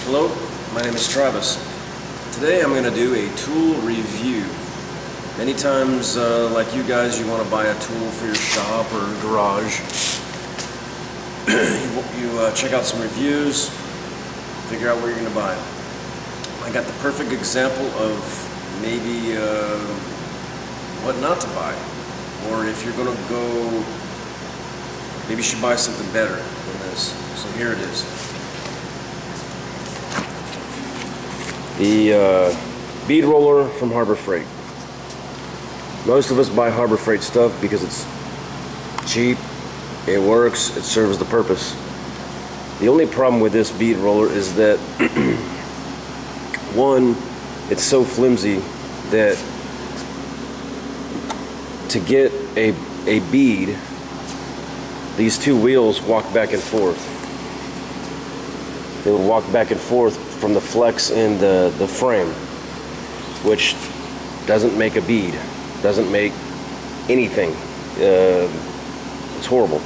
Hello, my name is Travis. Today I'm going to do a tool review. Many times, like you guys, you want to buy a tool for your shop or garage. you check out some reviews, figure out where you're going to buy it. I got the perfect example of maybe what not to buy. Or if you're going to go, maybe you should buy something better than this. So here it is. The bead roller from Harbor Freight. Most of us buy Harbor Freight stuff because it's cheap, it works, it serves the purpose. The only problem with this bead roller is that one, it's so flimsy that to get a bead, these two wheels walk back and forth. They would walk back and forth from the flex in the frame, which doesn't make a bead, doesn't make anything. It's horrible.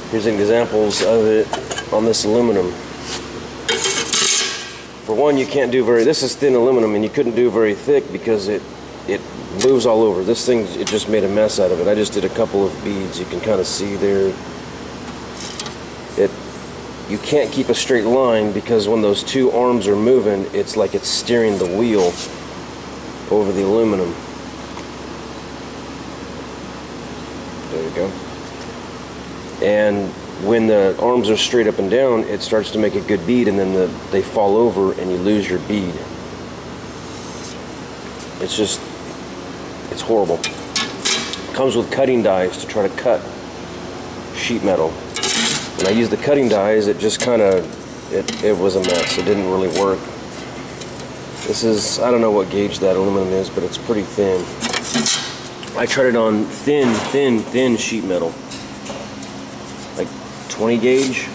Here's examples of it on this aluminum. For one, you can't do this is thin aluminum, and you couldn't do very thick because it moves all over. This thing, it just made a mess out of it. I just did a couple of beads. You can kind of see there. You can't keep a straight line because when those two arms are moving, it's like it's steering the wheel over the aluminum. There you go. And when the arms are straight up and down, it starts to make a good bead, and then they fall over and you lose your bead. It's horrible. It comes with cutting dies to try to cut sheet metal. When I used the cutting dies, it just kind of, it was a mess. It didn't really work. This is, I don't know what gauge that aluminum is, but it's pretty thin. I tried it on thin sheet metal. Like 20 gauge.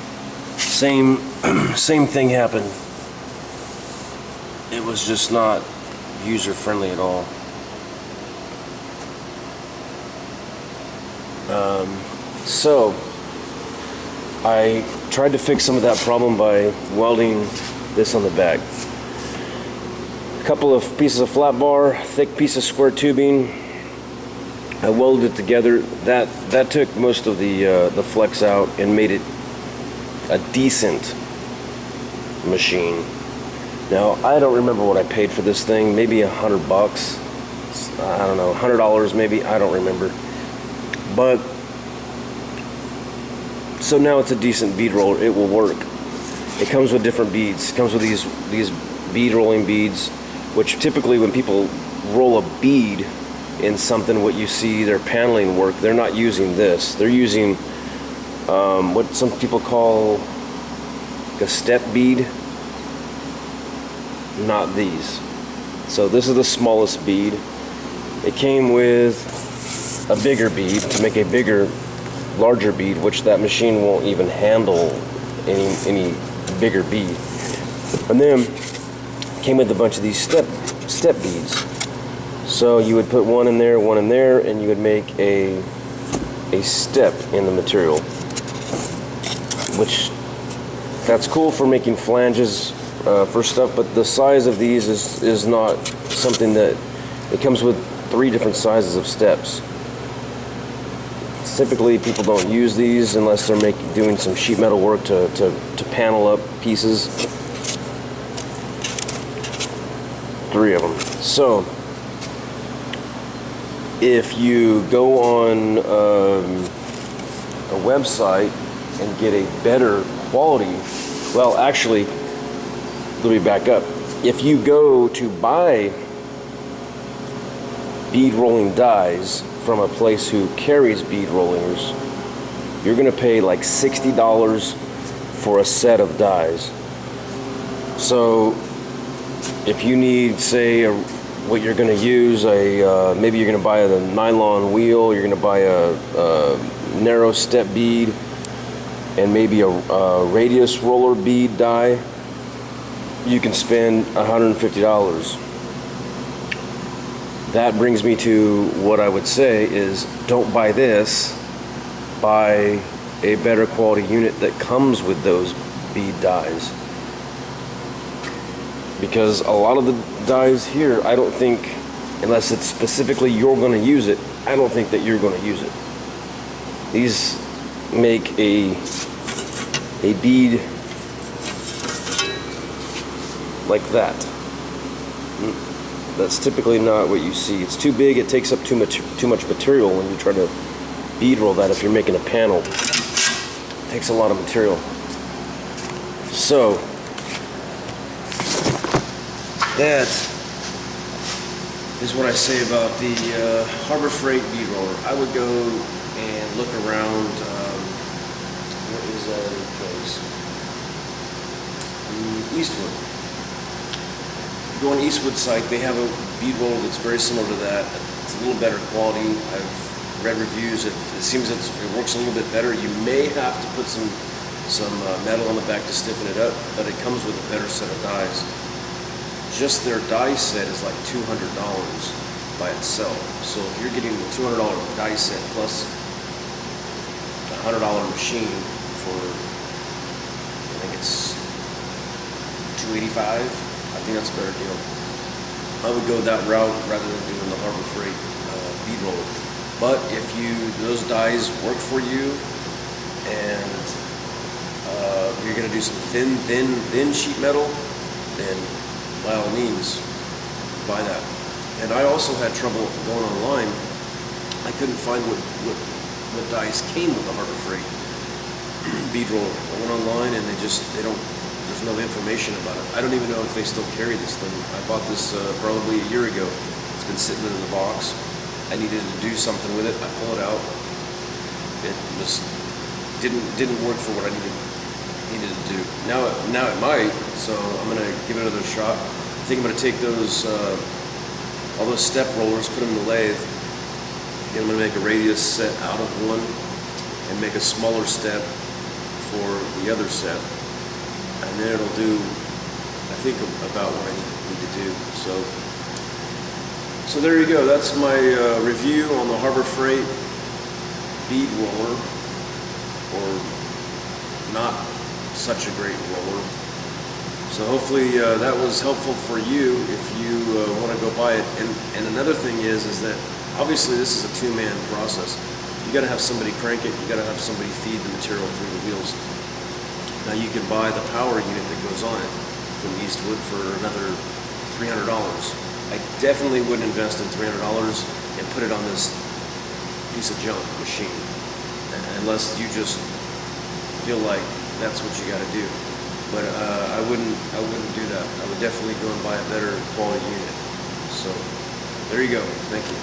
Same thing happened. It was just not user-friendly at all. So I tried to fix some of that problem by welding this on the back. A couple of pieces of flat bar, thick piece of square tubing. I welded it together. That took most of the flex out and made it a decent machine. Now, I don't remember what I paid for this thing. Maybe $100. I don't know, $100 maybe. I don't remember. But so now it's a decent bead roller. It will work. It comes with different beads. It comes with these bead rolling beads, which typically when people roll a bead in something, what you see their paneling work, they're not using this. They're using what some people call a step bead. Not these. So this is the smallest bead. It came with a bigger bead to make a larger bead, which that machine won't even handle any bigger bead. And then came with a bunch of these step beads. So you would put one in there, and you would make a step in the material, which that's cool for making flanges for stuff, but the size of these is not something that, it comes with 3 different sizes of steps. Typically, people don't use these unless they're doing some sheet metal work to panel up pieces. 3 of them. So, if you go on a website and get a better quality, well, actually, let me back up. If you go to buy bead rolling dies from a place who carries bead rollers, you're going to pay like $60 for a set of dies. So if you need, say, what you're going to use, maybe you're going to buy a nylon wheel, you're going to buy a narrow step bead, and maybe a radius roller bead die, you can spend $150. That brings me to what I would say is, don't buy this, buy a better quality unit that comes with those bead dies. because a lot of the dies here, I don't think, unless it's specifically you're going to use it, I don't think that you're going to use it. These make a bead like that. That's typically not what you see. It's too big, it takes up too much material when you try to bead roll that if you're making a panel. It takes a lot of material. So that is what I say about the Harbor Freight bead roller. I would go and look around, what is that place? Eastwood. Go on Eastwood site, they have a bead roller that's very similar to that. It's a little better quality. I've read reviews. It seems it works a little bit better. You may have to put some metal on the back to stiffen it up, but it comes with a better set of dies. Just their die set is like $200 by itself. So if you're getting the $200 die set plus a $100 machine for, I think it's $285, I think that's a better deal. I would go that route rather than doing the Harbor Freight bead roller. But if those dies work for you and you're going to do some thin sheet metal, then by all means, buy that. And I also had trouble going online. I couldn't find what dies came with the Harbor Freight bead roller. I went online and there's no information about it. I don't even know if they still carry this thing. I bought this probably a year ago. It's been sitting in the box. I needed to do something with it. I pull it out. It just didn't work for what I needed to do. Now it might, so I'm gonna give it another shot. I think I'm gonna take those all those step rollers, put them in the lathe, and I'm gonna make a radius set out of one and make a smaller step for the other set, and then it'll do, I think, about what I need to do. So there you go. That's my review on the Harbor Freight bead roller, or not such a great roller. So hopefully that was helpful for you if you want to go buy it. And another thing is that obviously this is a two-man process. You got to have somebody crank it. You got to have somebody feed the material through the wheels. Now you can buy the power unit that goes on it from Eastwood for another $300. I definitely wouldn't invest in $300 and put it on this piece of junk machine, unless you just feel like that's what you got to do. But I wouldn't do that. I would definitely go and buy a better quality unit. So there you go. Thank you.